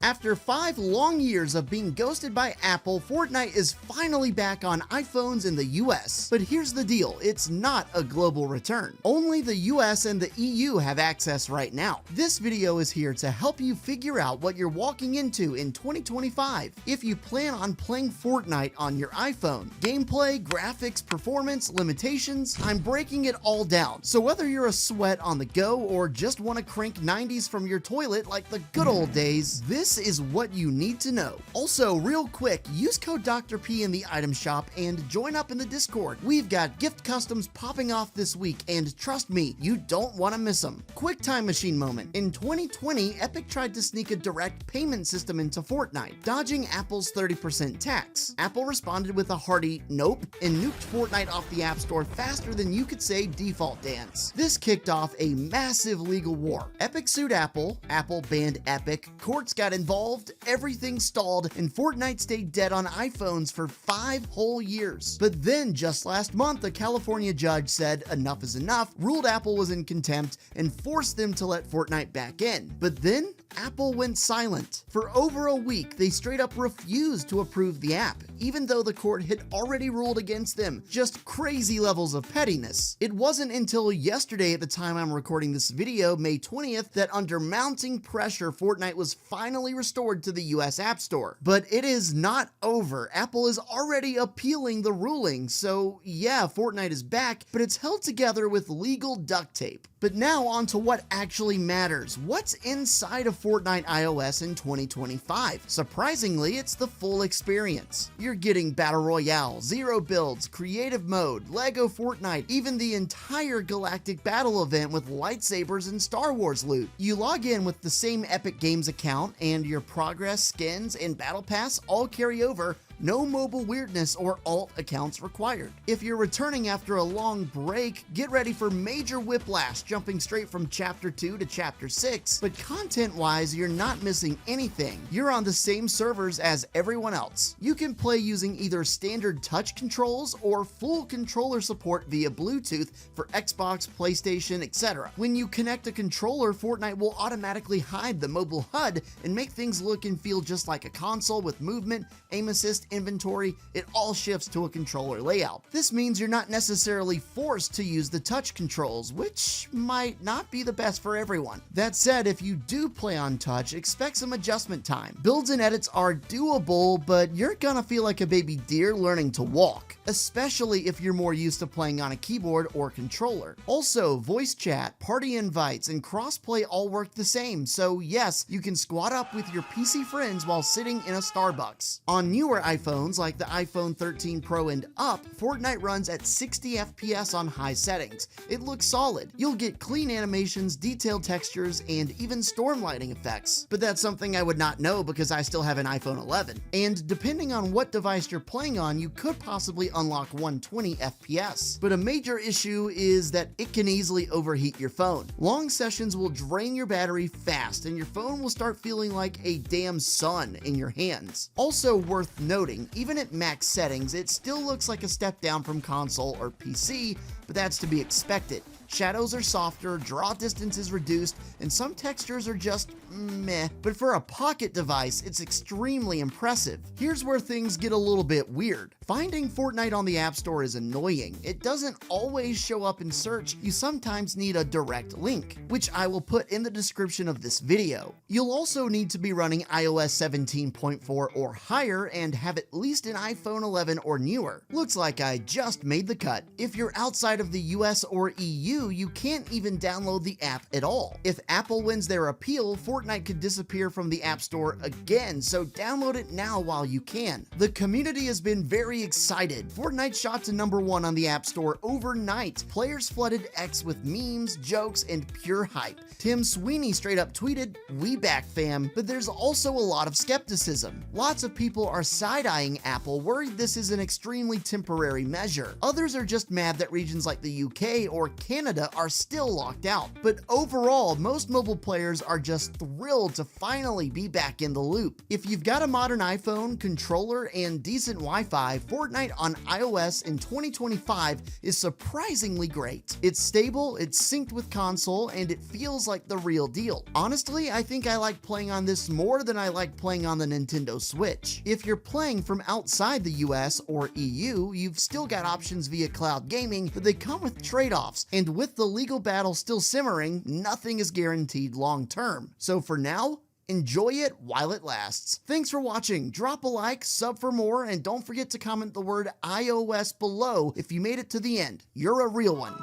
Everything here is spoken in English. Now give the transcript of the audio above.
After 5 long years of being ghosted by Apple, Fortnite is finally back on iPhones in the US. But here's the deal, it's not a global return. Only the US and the EU have access right now. This video is here to help you figure out what you're walking into in 2025 if you plan on playing Fortnite on your iPhone. Gameplay, graphics, performance, limitations, I'm breaking it all down. So whether you're a sweat on the go or just want to crank 90s from your toilet like the good old days, this is what you need to know. Also, real quick, use code Dr. P in the item shop and join up in the Discord. We've got gift customs popping off this week, and trust me, you don't want to miss them. Quick time machine moment. In 2020, Epic tried to sneak a direct payment system into Fortnite, dodging Apple's 30% tax. Apple responded with a hearty nope and nuked Fortnite off the App Store faster than you could say default dance. This kicked off a massive legal war. Epic sued Apple, Apple banned Epic, courts got involved, everything stalled, and Fortnite stayed dead on iPhones for 5 whole years. But then, just last month, a California judge said enough is enough, ruled Apple was in contempt, and forced them to let Fortnite back in. But then, Apple went silent. For over a week, they straight up refused to approve the app, even though the court had already ruled against them. Just crazy levels of pettiness. It wasn't until yesterday, at the time I'm recording this video, May 20th, that under mounting pressure, Fortnite was finally restored to the US App Store. But it is not over. Apple is already appealing the ruling, so yeah, Fortnite is back, but it's held together with legal duct tape. But now on to what actually matters. What's inside of Fortnite iOS in 2025? Surprisingly, it's the full experience. You're getting Battle Royale, Zero Builds, Creative Mode, Lego Fortnite, even the entire Galactic Battle event with lightsabers and Star Wars loot. You log in with the same Epic Games account, and your progress, skins, and Battle Pass all carry over. No mobile weirdness or alt accounts required. If you're returning after a long break, get ready for major whiplash jumping straight from Chapter 2 to Chapter 6, but content-wise, you're not missing anything. You're on the same servers as everyone else. You can play using either standard touch controls or full controller support via Bluetooth for Xbox, PlayStation, etc. When you connect a controller, Fortnite will automatically hide the mobile HUD and make things look and feel just like a console with movement, aim assist, inventory. It all shifts to a controller layout. This means you're not necessarily forced to use the touch controls, which might not be the best for everyone. That said, if you do play on touch, expect some adjustment time. Builds and edits are doable, but you're gonna feel like a baby deer learning to walk, especially if you're more used to playing on a keyboard or controller. Also, voice chat, party invites, and crossplay all work the same, so yes, you can squad up with your PC friends while sitting in a Starbucks. On newer iPhones like the iPhone 13 Pro and up, Fortnite runs at 60 FPS on high settings. It looks solid. You'll get clean animations, detailed textures, and even storm lighting effects. But that's something I would not know because I still have an iPhone 11. And depending on what device you're playing on, you could possibly unlock 120 FPS. But a major issue is that it can easily overheat your phone. Long sessions will drain your battery fast, and your phone will start feeling like a damn sun in your hands. Also worth noting, even at max settings, it still looks like a step down from console or PC, but that's to be expected. Shadows are softer, draw distance is reduced, and some textures are just meh. But for a pocket device, it's extremely impressive. Here's where things get a little bit weird. Finding Fortnite on the App Store is annoying. It doesn't always show up in search. You sometimes need a direct link, which I will put in the description of this video. You'll also need to be running iOS 17.4 or higher and have at least an iPhone 11 or newer. Looks like I just made the cut. If you're outside of the US or EU, you can't even download the app at all. If Apple wins their appeal, Fortnite could disappear from the App Store again, so download it now while you can. The community has been very excited. Fortnite shot to #1 on the App Store overnight. Players flooded X with memes, jokes, and pure hype. Tim Sweeney straight up tweeted, "We back fam," but there's also a lot of skepticism. Lots of people are side-eyeing Apple, worried this is an extremely temporary measure. Others are just mad that regions like the UK or Canada Canada are still locked out. But overall, most mobile players are just thrilled to finally be back in the loop. If you've got a modern iPhone, controller, and decent Wi-Fi, Fortnite on iOS in 2025 is surprisingly great. It's stable, it's synced with console, and it feels like the real deal. Honestly, I think I like playing on this more than I like playing on the Nintendo Switch. If you're playing from outside the US or EU, you've still got options via cloud gaming, but they come with trade-offs, and with the legal battle still simmering, nothing is guaranteed long-term. So for now, enjoy it while it lasts. Thanks for watching. Drop a like, sub for more, and don't forget to comment the word iOS below if you made it to the end. You're a real one.